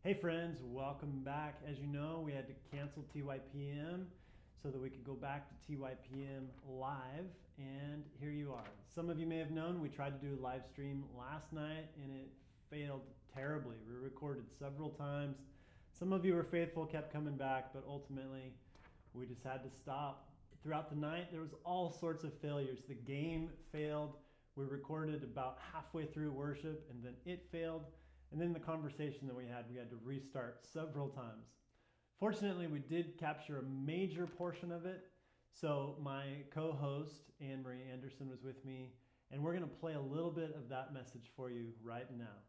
Hey friends, welcome back. As you know, we had to cancel TYPM so that we could go back to TYPM live, and here you are. Some of you may have known we tried to do a live stream last night and it failed terribly. We recorded several times. Some of you were faithful, kept coming back, but ultimately we just had to stop. Throughout the night, there was all sorts of failures. The game failed. We recorded about halfway through worship and then it failed. And then the conversation that we had to restart several times. Fortunately, we did capture a major portion of it. So my co-host, Anne Marie Anderson, was with me, and we're going to play a little bit of that message for you right now.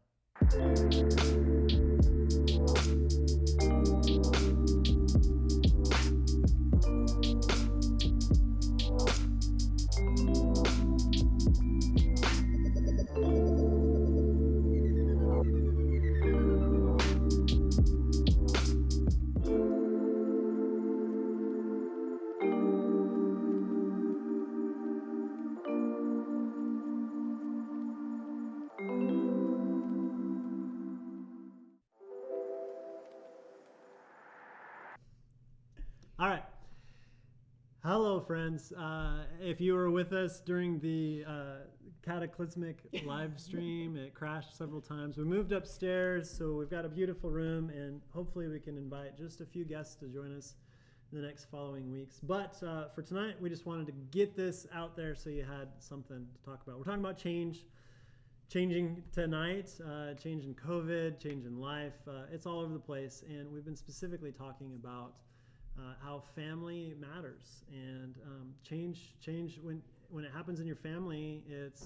All right. Hello, friends. If you were with us during the cataclysmic live stream, it crashed several times. We moved upstairs, so we've got a beautiful room, and hopefully we can invite just a few guests to join us in the next following weeks. But for tonight, we just wanted to get this out there so you had something to talk about. We're talking about changing tonight, change in COVID, change in life. It's all over the place, and we've been specifically talking about how family matters, and change when it happens in your family, it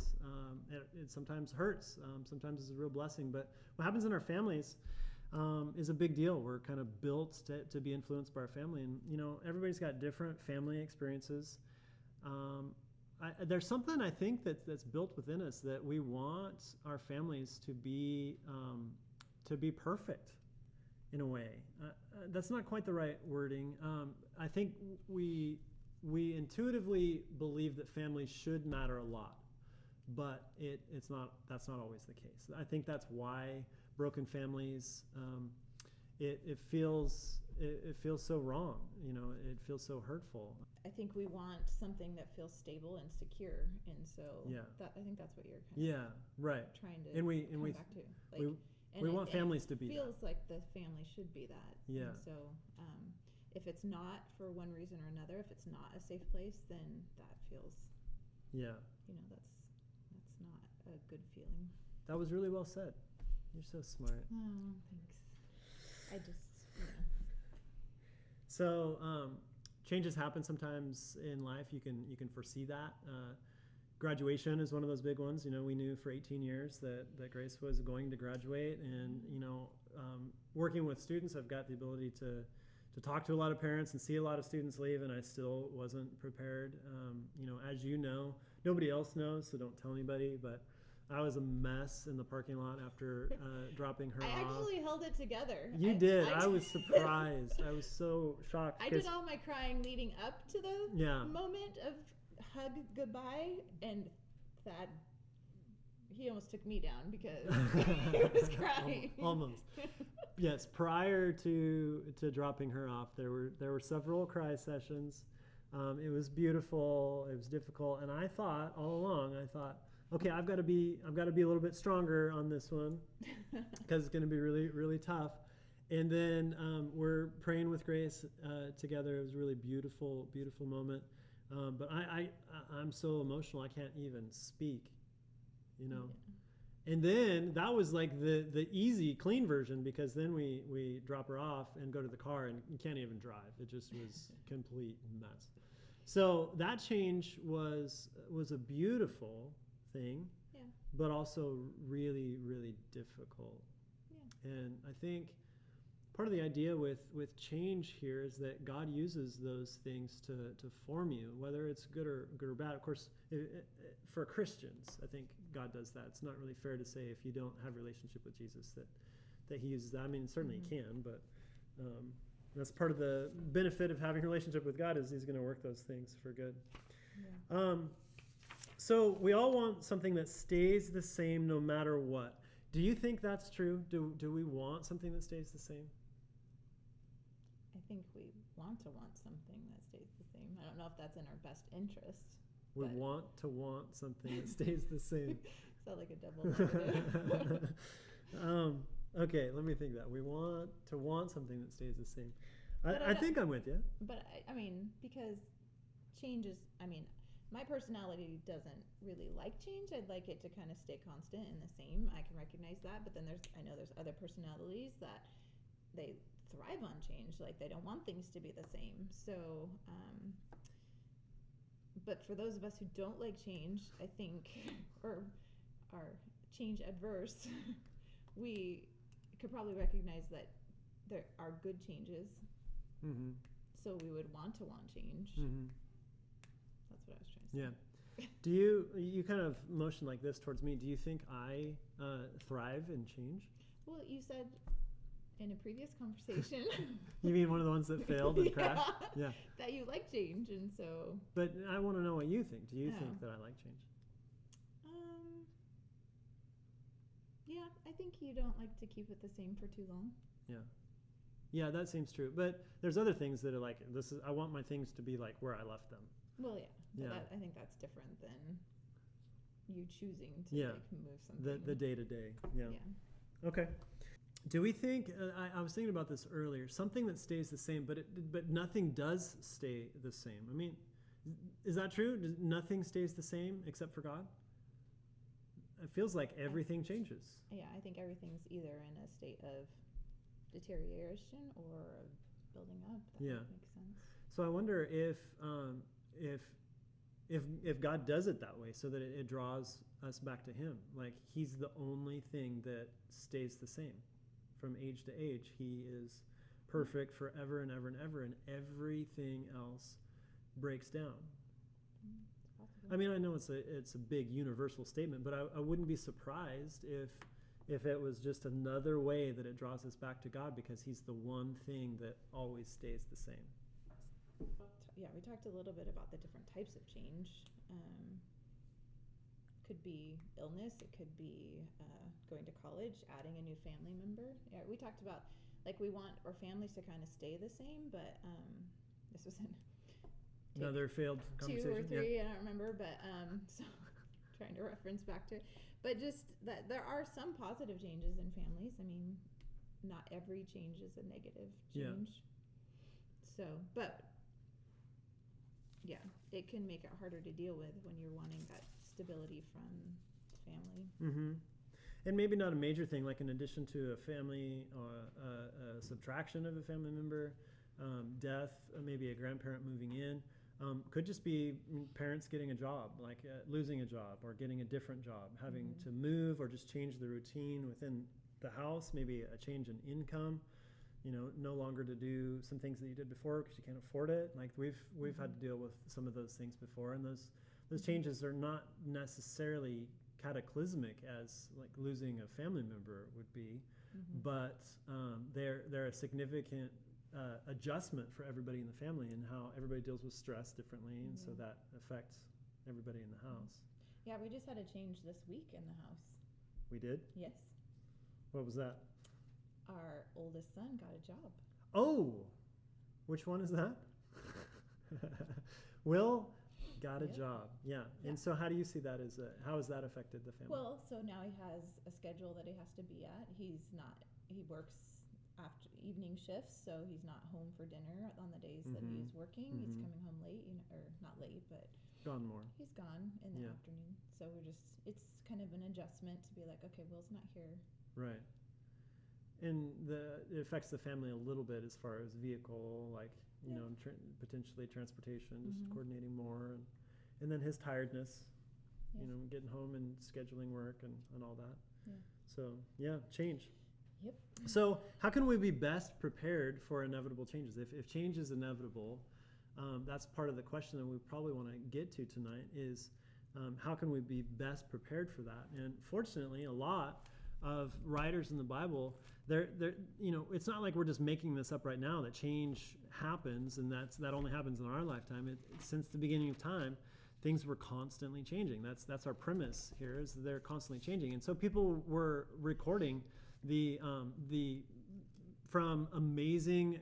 sometimes hurts, sometimes it's a real blessing, but what happens in our families is a big deal. We're kind of built to be influenced by our family, and everybody's got different family experiences. There's something I think that's built within us, that we want our families to be perfect. In a way, that's not quite the right wording. I think we intuitively believe that families should matter a lot, but that's not always the case. I think that's why broken families, it feels so wrong. It feels so hurtful. I think we want something that feels stable and secure, and so I think that's what you're kind of right trying to come back to. We want families to be that. It feels like the family should be that. Yeah. And so if it's not, for one reason or another, if it's not a safe place, then that feels, that's not a good feeling. That was really well said. You're so smart. Oh, thanks. I just, So changes happen sometimes in life. You can foresee that. Graduation is one of those big ones. We knew for 18 years that Grace was going to graduate, and working with students, I've got the ability to talk to a lot of parents and see a lot of students leave, and I still wasn't prepared. As you know, nobody else knows, so don't tell anybody, but I was a mess in the parking lot after dropping her off. I actually held it together. You did. I was surprised. I was so shocked. I did all my crying leading up to the moment of hug goodbye, and Thad, he almost took me down because he was crying. Almost. Yes, prior to dropping her off, there were several cry sessions. It was beautiful. It was difficult, and I thought all along, okay, I've got to be a little bit stronger on this one because it's going to be really, really tough. And then we're praying with Grace together. It was a really beautiful, beautiful moment. But I'm so emotional, I can't even speak, Yeah. And then that was like the easy, clean version, because then we drop her off and go to the car, and you can't even drive. It just was complete mess. So that change was a beautiful thing, but also really, really difficult. Yeah. And I think part of the idea with change here is that God uses those things to form you, whether it's good or bad. Of course, for Christians, I think God does that. It's not really fair to say if you don't have a relationship with Jesus that he uses that. I mean, certainly he can, but that's part of the benefit of having a relationship with God, is he's going to work those things for good. Yeah. So we all want something that stays the same no matter what. Do you think that's true? Do we want something that stays the same? I think we want something that stays the same. I don't know if that's in our best interest. We want something that stays the same. Is that like a double negative? Okay, let me think that. We want something that stays the same. I think I'm with you. But I mean, because change is, I mean, my personality doesn't really like change. I'd like it to kind of stay constant and the same. I can recognize that. But then I know there's other personalities that they thrive on change. Like they don't want things to be the same. So, but for those of us who don't like change, I think, or are change adverse, we could probably recognize that there are good changes. Mm-hmm. So we would want change. Mm-hmm. That's what I was trying to say. Yeah. Do you kind of motion like this towards me? Do you think I thrive in change? Well, you said in a previous conversation. You mean one of the ones that failed and crashed? Yeah. That you like change, and so. But I want to know what you think. Do you think that I like change? Yeah, I think you don't like to keep it the same for too long. Yeah. Yeah, that seems true. But there's other things that are like, I want my things to be like where I left them. Well, yeah. Yeah. I think that's different than you choosing to move something. The day-to-day. Yeah. Okay. Do we think, I was thinking about this earlier, something that stays the same, but nothing does stay the same. I mean, is that true? Nothing stays the same except for God? It feels like everything changes. Yeah, I think everything's either in a state of deterioration or building up. That makes sense. So I wonder if God does it that way, so that it draws us back to Him. Like He's the only thing that stays the same from age to age. He is perfect forever and ever and ever, and everything else breaks down. I mean, I know it's a big universal statement, but I wouldn't be surprised if it was just another way that it draws us back to God, because He's the one thing that always stays the same. Yeah, we talked a little bit about the different types of change. Could be illness. It could be going to college, adding a new family member. Yeah, we talked about like we want our families to kind of stay the same, but this was another failed conversation. 2 or 3, I don't remember, but so trying to reference back to it. But just that there are some positive changes in families. I mean, not every change is a negative change. Yeah. So, but yeah, it can make it harder to deal with when you're wanting that stability from family. Mm-hmm. And maybe not a major thing, like in addition to a family or a subtraction of a family member, death, maybe a grandparent moving in. Could just be parents getting a job, like losing a job or getting a different job, having to move or just change the routine within the house, maybe a change in income, no longer to do some things that you did before because you can't afford it. Like we've had to deal with some of those things before, and those changes are not necessarily cataclysmic as like losing a family member would be, but they're a significant adjustment for everybody in the family, and how everybody deals with stress differently, and so that affects everybody in the house. Yeah, we just had a change this week in the house. We did? Yes. What was that? Our oldest son got a job. Oh, which one is that? Will got a job. Yeah. And so how do you see that how has that affected the family? Well, so now he has a schedule that he has to be at. He works after evening shifts, so he's not home for dinner on the days that he's working. He's coming home late, or not late, but gone more. He's gone in the afternoon. So it's kind of an adjustment to be like, okay, Will's not here. Right. And it affects the family a little bit as far as vehicle, like, potentially transportation, just coordinating more. And then his tiredness, getting home and scheduling work and all that. Yeah. So, change. Yep. So how can we be best prepared for inevitable changes? If change is inevitable, that's part of the question that we probably want to get to tonight is how can we be best prepared for that? And fortunately, a lot of writers in the Bible, it's not like we're just making this up right now, that change happens and that only happens in our lifetime. Since the beginning of time, things were constantly changing. That's our premise here, is they're constantly changing. And so people were recording the from amazing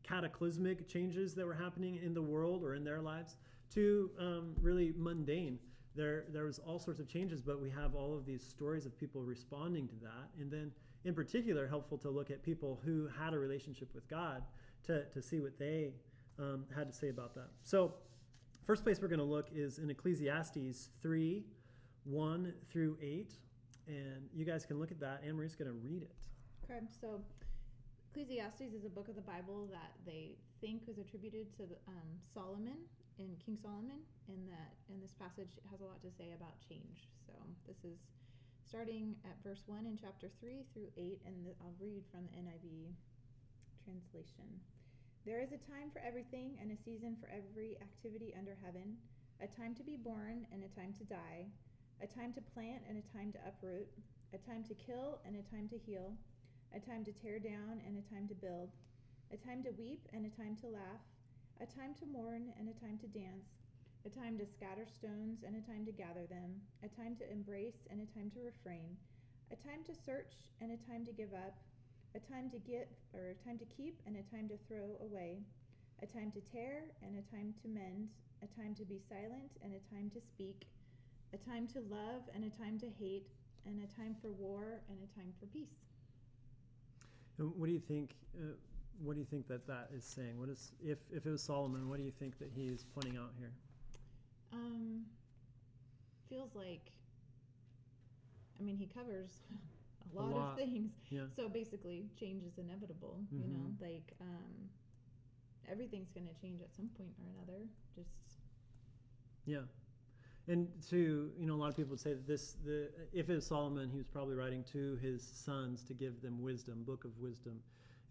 cataclysmic changes that were happening in the world or in their lives to really mundane. There was all sorts of changes, but we have all of these stories of people responding to that. And then in particular, helpful to look at people who had a relationship with God to see what they had to say about that. So first place we're going to look is in Ecclesiastes 3:1-8. And you guys can look at that. Anne-Marie's going to read it. Okay, so Ecclesiastes is a book of the Bible that they think was attributed to Solomon and King Solomon, and this passage has a lot to say about change. So this is starting at verse 1 in chapter 3-8, and I'll read from the NIV translation. There is a time for everything and a season for every activity under heaven, a time to be born and a time to die, a time to plant and a time to uproot, a time to kill and a time to heal, a time to tear down and a time to build, a time to weep and a time to laugh, a time to mourn and a time to dance, a time to scatter stones and a time to gather them, a time to embrace and a time to refrain, a time to search and a time to give up, a time to keep and a time to throw away, a time to tear and a time to mend, a time to be silent and a time to speak, a time to love and a time to hate, and a time for war and a time for peace. And what do you think? What do you think that is saying? What is, if it was Solomon, what do you think that he is pointing out here? Feels like, I mean, he covers a lot of things. Yeah. So basically, change is inevitable. Mm-hmm. You know, like everything's going to change at some point or another. Just yeah. And a lot of people would say that if it was Solomon, he was probably writing to his sons to give them wisdom, book of wisdom.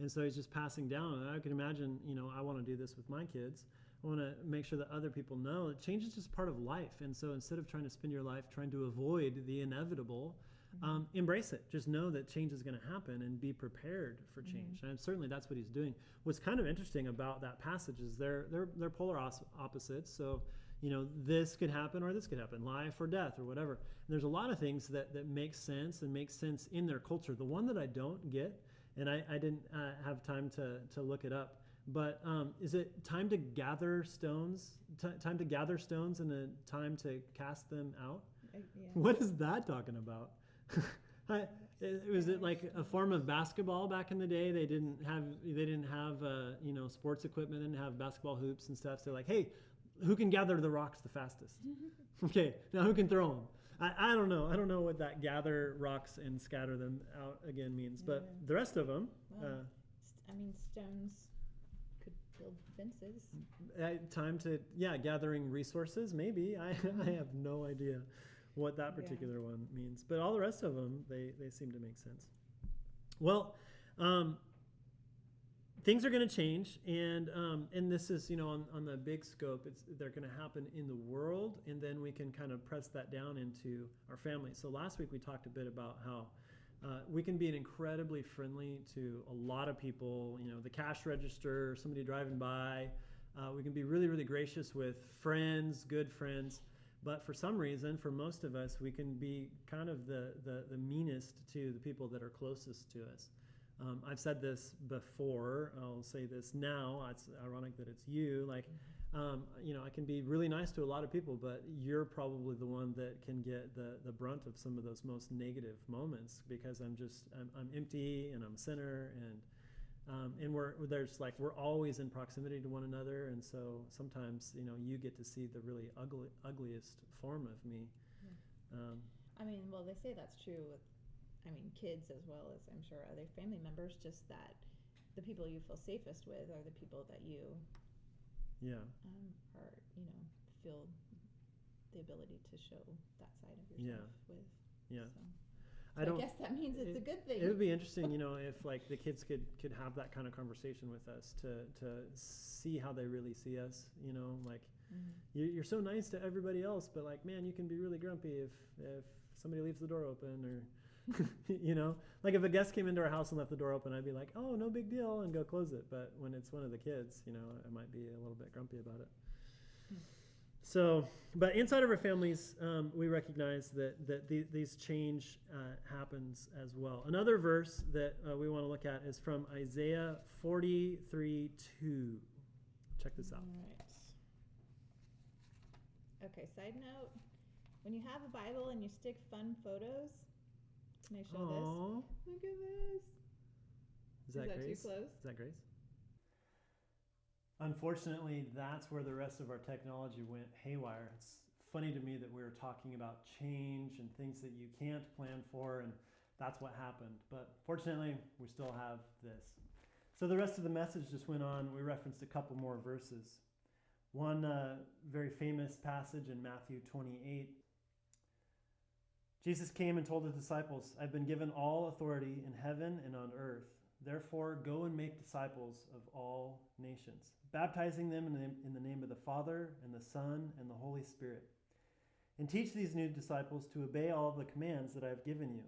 And so he's just passing down. And I can imagine, I want to do this with my kids. I want to make sure that other people know that change is just part of life. And so instead of trying to spend your life trying to avoid the inevitable, embrace it. Just know that change is going to happen and be prepared for change. And certainly that's what he's doing. What's kind of interesting about that passage is they're polar opposites. So this could happen or this could happen, life or death or whatever. And there's a lot of things that make sense and make sense in their culture. The one that I don't get, and I didn't have time to look it up, but is it time to gather stones? Time to gather stones and a time to cast them out? Yeah. What is that talking about? Was it like a form of basketball back in the day? They didn't have sports equipment, didn't have basketball hoops and stuff. So they're like, hey, who can gather the rocks the fastest? Okay, now who can throw them? I don't know. I don't know what that gather rocks and scatter them out again means. Yeah. But the rest of them... stones could build fences. Time to, gathering resources, maybe. I have no idea what that particular one means. But all the rest of them, they seem to make sense. Well, things are going to change, and this is, on the big scope, they're going to happen in the world, and then we can kind of press that down into our family. So last week we talked a bit about how we can be incredibly friendly to a lot of people, the cash register, somebody driving by. We can be really, really gracious with friends, good friends, but for some reason, for most of us, we can be kind of the meanest to the people that are closest to us. I've said this before. I'll say this now. It's ironic that it's you. I can be really nice to a lot of people, but you're probably the one that can get the brunt of some of those most negative moments because I'm empty and I'm a sinner and we're always in proximity to one another, and so sometimes you get to see the really ugliest form of me. Yeah. They say that's true with kids as well as I'm sure other family members, just that the people you feel safest with are the people that you feel the ability to show that side of yourself with. Yeah. So I guess that means it's a good thing. It would be interesting, if the kids could have that kind of conversation with us to see how they really see us, you're so nice to everybody else, but man, you can be really grumpy if somebody leaves the door open or if a guest came into our house and left the door open, I'd be like, oh, no big deal, and go close it. But when it's one of the kids, I might be a little bit grumpy about it. So, but inside of our families, we recognize that these change happens as well. Another verse that we want to look at is from Isaiah 43:2. Check this out. All right. Okay, side note. When you have a Bible and you stick fun photos, can I show this? Look at this. Is that Grace? Too close? Is that Grace? Unfortunately, that's where the rest of our technology went haywire. It's funny to me that we were talking about change and things that you can't plan for, and that's what happened. But fortunately, we still have this. So the rest of the message just went on. We referenced a couple more verses. One very famous passage in Matthew 28. Jesus came and told his disciples, "I've been given all authority in heaven and on earth. Therefore, go and make disciples of all nations, baptizing them in the name of the Father and the Son and the Holy Spirit. And teach these new disciples to obey all the commands that I have given you.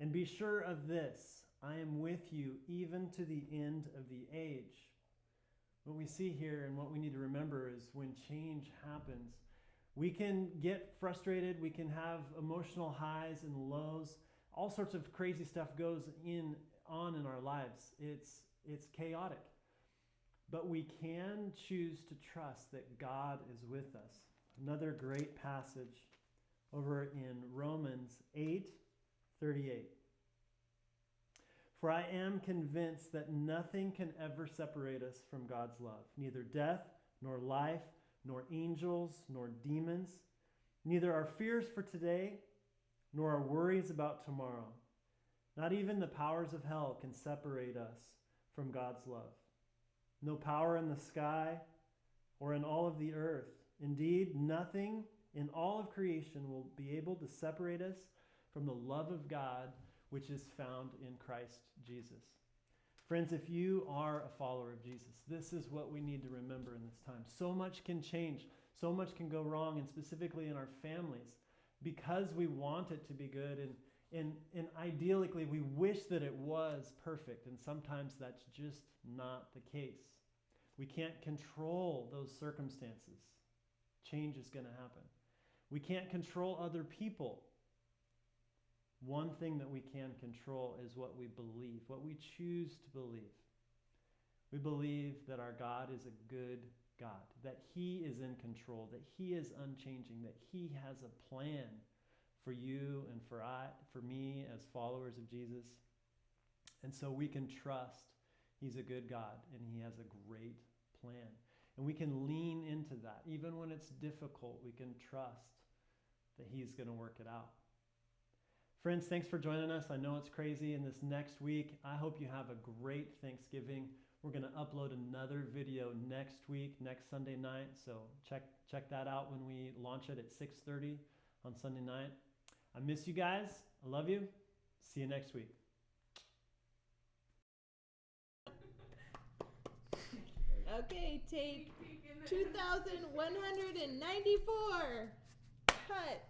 And be sure of this, I am with you even to the end of the age." What we see here and what we need to remember is when change happens, we can get frustrated, we can have emotional highs and lows, all sorts of crazy stuff goes on in our lives. It's chaotic. But we can choose to trust that God is with us. Another great passage over in Romans 8:38. "For I am convinced that nothing can ever separate us from God's love, neither death, nor life, nor angels, nor demons, neither our fears for today, nor our worries about tomorrow. Not even the powers of hell can separate us from God's love. No power in the sky or in all of the earth. Indeed, nothing in all of creation will be able to separate us from the love of God, which is found in Christ Jesus." Friends, if you are a follower of Jesus, this is what we need to remember in this time. So much can change. So much can go wrong, and specifically in our families, because we want it to be good, and ideally we wish that it was perfect, and sometimes that's just not the case. We can't control those circumstances. Change is going to happen. We can't control other people. One thing that we can control is what we believe, what we choose to believe. We believe that our God is a good God, that He is in control, that He is unchanging, that He has a plan for you and for me as followers of Jesus. And so we can trust He's a good God and He has a great plan. And we can lean into that. Even when it's difficult, we can trust that He's going to work it out. Friends, thanks for joining us. I know it's crazy in this next week. I hope you have a great Thanksgiving. We're going to upload another video next week, next Sunday night. So check that out when we launch it at 6:30 on Sunday night. I miss you guys. I love you. See you next week. Okay, take 2,194. Cut.